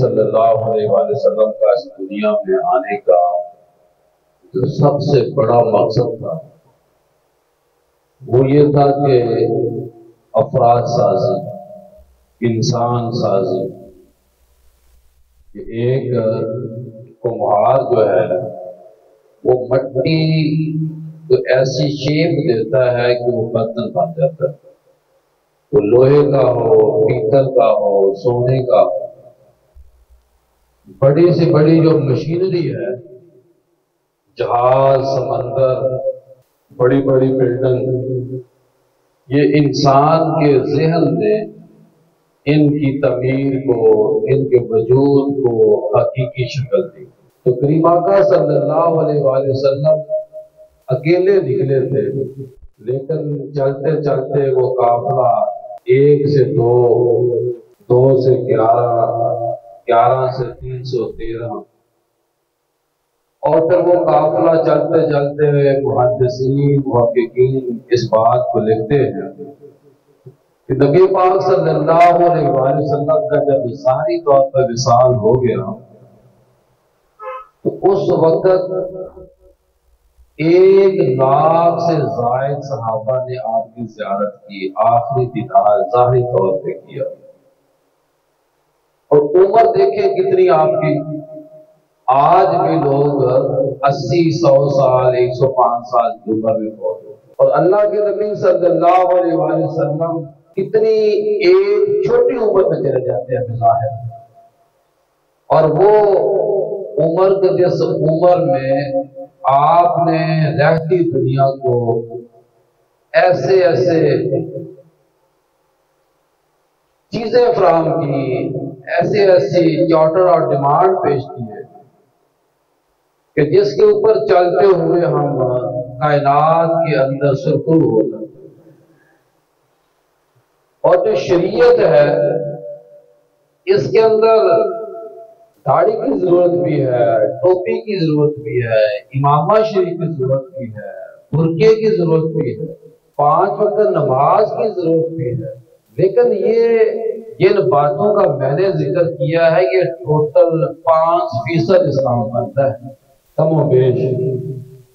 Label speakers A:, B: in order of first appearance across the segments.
A: صلی اللہ علیہ وآلہ وسلم کا اس دنیا میں آنے کا جو سب سے بڑا مقصد تھا وہ یہ تھا کہ افراد سازی، انسان سازی، کہ ایک کمہار جو ہے وہ مٹی تو ایسی شیپ دیتا ہے کہ وہ برتن بن جاتا ہے، وہ لوہے کا ہو، پیتل کا ہو، سونے کا ہو۔ بڑی سے بڑی جو مشینری ہے، جہاز، سمندر، بڑی بڑی بلڈنگ، یہ انسان کے ذہن میں ان کی تعمیر کو، ان کے وجود کو حقیقی شکل دی۔ تو کریم آقا صلی اللہ علیہ وآلہ وسلم اکیلے نکلے تھے، لیکن چلتے چلتے وہ قافلہ 1 سے 2، 2 سے 11، 11 سے 313، اور پھر وہ قافلہ چلتے چلتے محدثین، محققین اس بات کو لکھتے ہیں کہ نبی پاک صلی اللہ علیہ وآلہ وسلم کا جب ظاہری طور پر وصال ہو گیا تو اس وقت 1 لاکھ سے زائد صحابہ نے آپ کی زیارت کی، آخری دیدار ظاہری طور پہ کیا، اور عمر دیکھیں کتنی آپ کی۔ آج بھی لوگ 80، 100 سال، 105 سال کی عمر میں فوت ہوتے ہیں، اور اللہ کے نبی صلی اللہ علیہ وآلہ وسلم کتنی ایک چھوٹی عمر میں چلے جاتے ہیں بظاہر، اور وہ عمر کے جس عمر میں آپ نے رہتی دنیا کو ایسے ایسے چیزیں فراہم کی، ایسے ایسی چارٹر اور ڈیمانڈ پیش کی ہے کہ جس کے اوپر چلتے ہوئے ہم کائنات کے اندر سرخرو ہو جاتے ہیں۔ اور جو شریعت ہے اس کے اندر داڑھی کی ضرورت بھی ہے، ٹوپی کی ضرورت بھی ہے، امامہ شریف کی ضرورت بھی ہے، برقعے کی ضرورت بھی ہے، 5 وقت نماز کی ضرورت بھی ہے، لیکن یہ جن باتوں کا میں نے ذکر کیا ہے یہ ٹوٹل 5% اسلام بنتا ہے، کم و بیش۔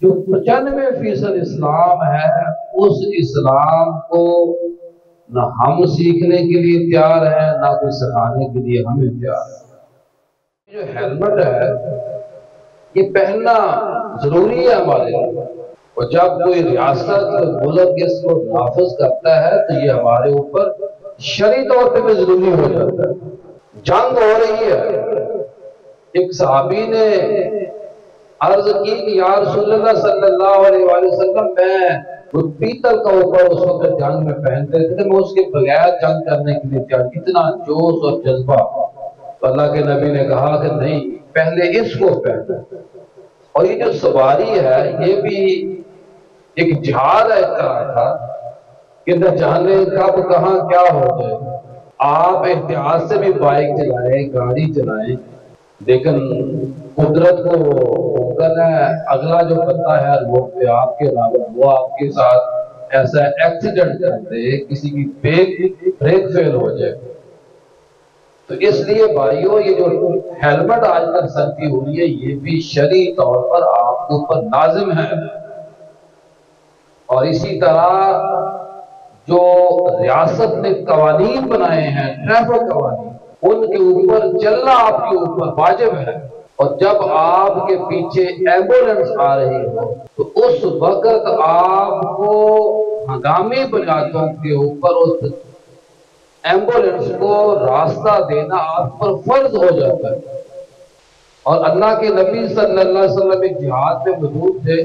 A: جو 95% اسلام ہے اس اسلام کو نہ ہم سیکھنے کے لیے تیار ہیں، نہ کوئی سکھانے کے لیے ہمیں تیار ہے۔ جو ہیلمٹ ہے یہ پہننا ضروری ہے ہمارے لیے، اور جب کوئی ریاست ملک اس کو نافذ کرتا ہے تو یہ ہمارے اوپر شرعی طور پہ بھی ضروری ہو جاتا ہے۔ جنگ ہو رہی ہے، ایک صحابی نے عرض کی کہ یا رسول اللہ صلی اللہ علیہ وآلہ وسلم، میں پیتل کا اوپر اس وقت جنگ میں پہنتے تھے، میں اس کے بغیر جنگ کرنے کے لیے تیار، اتنا جوش اور جذبہ۔ تو اللہ کے نبی نے کہا کہ نہیں، پہلے اس کو پہنو۔ اور یہ جو سواری ہے یہ بھی ایک جہاد ہے اس طرح کا کہ نہ جانے کب کہاں کیا ہو جائے۔ آپ احتیاط سے بھی بائک چلائیں، گاڑی چلائیں، لیکن قدرت کو ممکن ہے اگلا جو بندہ ہے وہ پہ آپ کے علاوہ وہ آپ کے ساتھ ایسا ایکسیڈنٹ کر دے، کسی کی بریک فیل ہو جائے۔ تو اس لیے بھائیو یہ جو ہیلمٹ آج تک سر کی ہو رہی ہے یہ بھی شرعی طور پر آپ کے اوپر لازم ہے، اور اسی طرح جو ریاست نے قوانین بنائے ہیں، ٹریفک قوانین، ان کے اوپر چلنا آپ کے اوپر واجب ہے۔ اور جب آپ کے پیچھے ایمبولنس آ رہی ہو تو اس وقت آپ کو ہنگامی بنیادوں کے اوپر اس ایمبولنس کو راستہ دینا آپ پر فرض ہو جاتا ہے۔ اور اللہ کے نبی صلی اللہ علیہ وسلم ایک جہاد میں موجود تھے،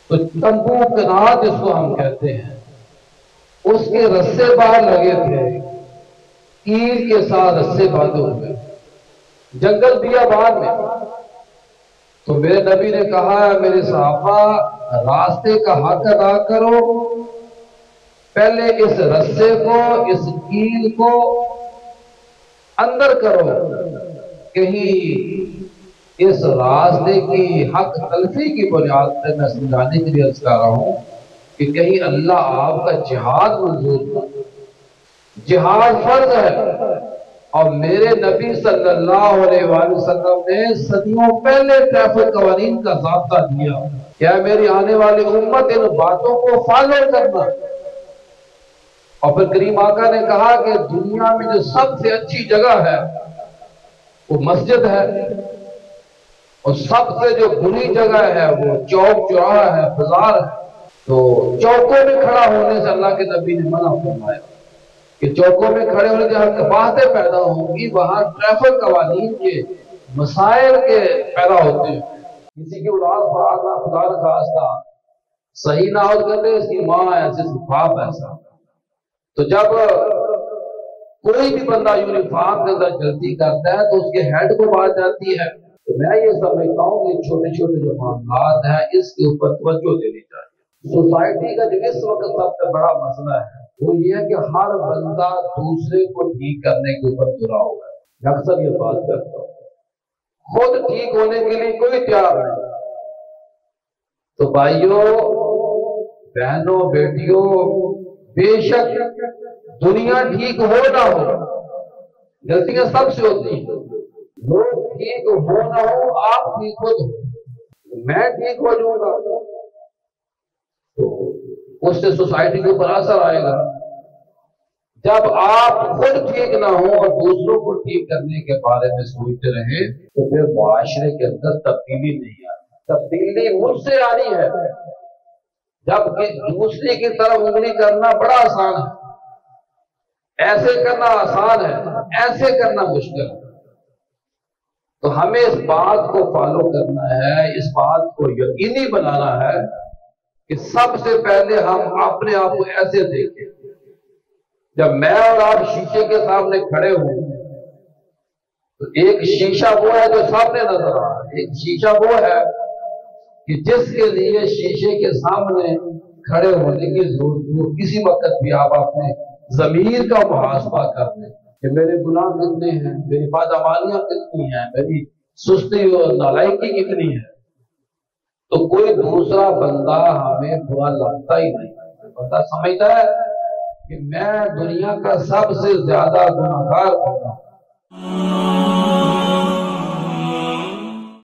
A: تو تنبو کنات جس کو ہم کہتے ہیں اس کے رسے باہر لگے تھے، تیر کے ساتھ رسے باندھے ہوئے، جنگل بیابان میں۔ تو میرے نبی نے کہا ہے میرے صحابہ راستے کا حق ادا کرو، پہلے اس رسے کو، اس کیل کو اندر کرو، کہیں اس راستے کی حق تلفی کی بنیاد پر میں سمجھانے کے لیے عرض کر رہا ہوں کہ کہیں اللہ آپ کا جہاد منظور نہ۔ جہاد فرض ہے، اور میرے نبی صلی اللہ علیہ وآلہ وسلم نے صدیوں پہلے ٹریفک قوانین کا ضابطہ دیا، کیا میری آنے والی امت ان باتوں کو فالو کرنا۔ اور پھر کریم آقا نے کہا کہ دنیا میں جو سب سے اچھی جگہ ہے وہ مسجد ہے، اور سب سے جو بری جگہ ہے وہ چوک چوراہا ہے، بازار ہے۔ تو چوکوں میں کھڑا ہونے سے اللہ کے نبی نے منع فرمایا کہ چوکوں میں کھڑے ہونے جہاں باتیں پیدا ہوں گی وہاں ٹریفک قوانین کے مسائل کے پیدا ہوتے ہیں۔ کسی کی اولاد پر خدا نہ خواستہ صحیح نہ ہو کرتے، اس کی ماں ایسے، اس کی باپ ایسا، تو جب کوئی بھی بندہ یونیفارم کے اندر غلطی کرتا ہے تو اس کے ہیڈ کو بات جاتی ہے۔ تو میں یہ سمجھتا ہوں کہ چھوٹے چھوٹے جو معاملات ہیں اس کے اوپر توجہ دینی چاہیے۔ سوسائٹی کا جو اس وقت سب سے بڑا مسئلہ ہے وہ یہ ہے کہ ہر بندہ دوسرے کو ٹھیک کرنے کے اوپر تلا ہوا ہے۔ میں اکثر یہ بات کرتا ہوں، خود ٹھیک ہونے کے لیے کوئی تیار نہیں۔ تو بھائیوں، بہنوں، بیٹیوں، بے شک دنیا ٹھیک ہو نہ ہو، غلطیاں سب سے ہوتی ہیں، لوگ ٹھیک ہو نہ ہو، آپ ٹھیک ہو تو میں ٹھیک ہو جاؤں گا، تو اس سے سوسائٹی کے اوپر اثر آئے گا۔ جب آپ خود ٹھیک نہ ہوں اور دوسروں کو ٹھیک کرنے کے بارے میں سوچتے رہیں تو پھر معاشرے کے اندر تبدیلی نہیں آتی۔ تبدیلی مجھ سے آنی ہے، جبکہ دوسرے کی طرف انگلی کرنا بڑا آسان ہے، ایسے کرنا آسان ہے، ایسے کرنا مشکل ہے۔ تو ہمیں اس بات کو فالو کرنا ہے، اس بات کو یقینی بنانا ہے کہ سب سے پہلے ہم اپنے آپ کو ایسے دیکھیں۔ جب میں اور آپ شیشے کے سامنے کھڑے ہوں تو ایک شیشہ وہ ہے جو سامنے نظر آ رہا ہے، ایک شیشہ وہ ہے کہ جس کے لیے شیشے کے سامنے کھڑے ہونے کی ضرورت ہو۔ کسی وقت بھی آپ اپنے ضمیر کا محاسبہ کر لیں کہ میرے گناہ کتنے ہیں، میری بدعمالیاں کتنی ہیں، میری سستی اور نالائکی کتنی ہے۔ تو کوئی دوسرا بندہ ہمیں برا لگتا ہی نہیں، بندہ سمجھتا ہے کہ میں دنیا کا سب سے زیادہ گناہگار ہوں۔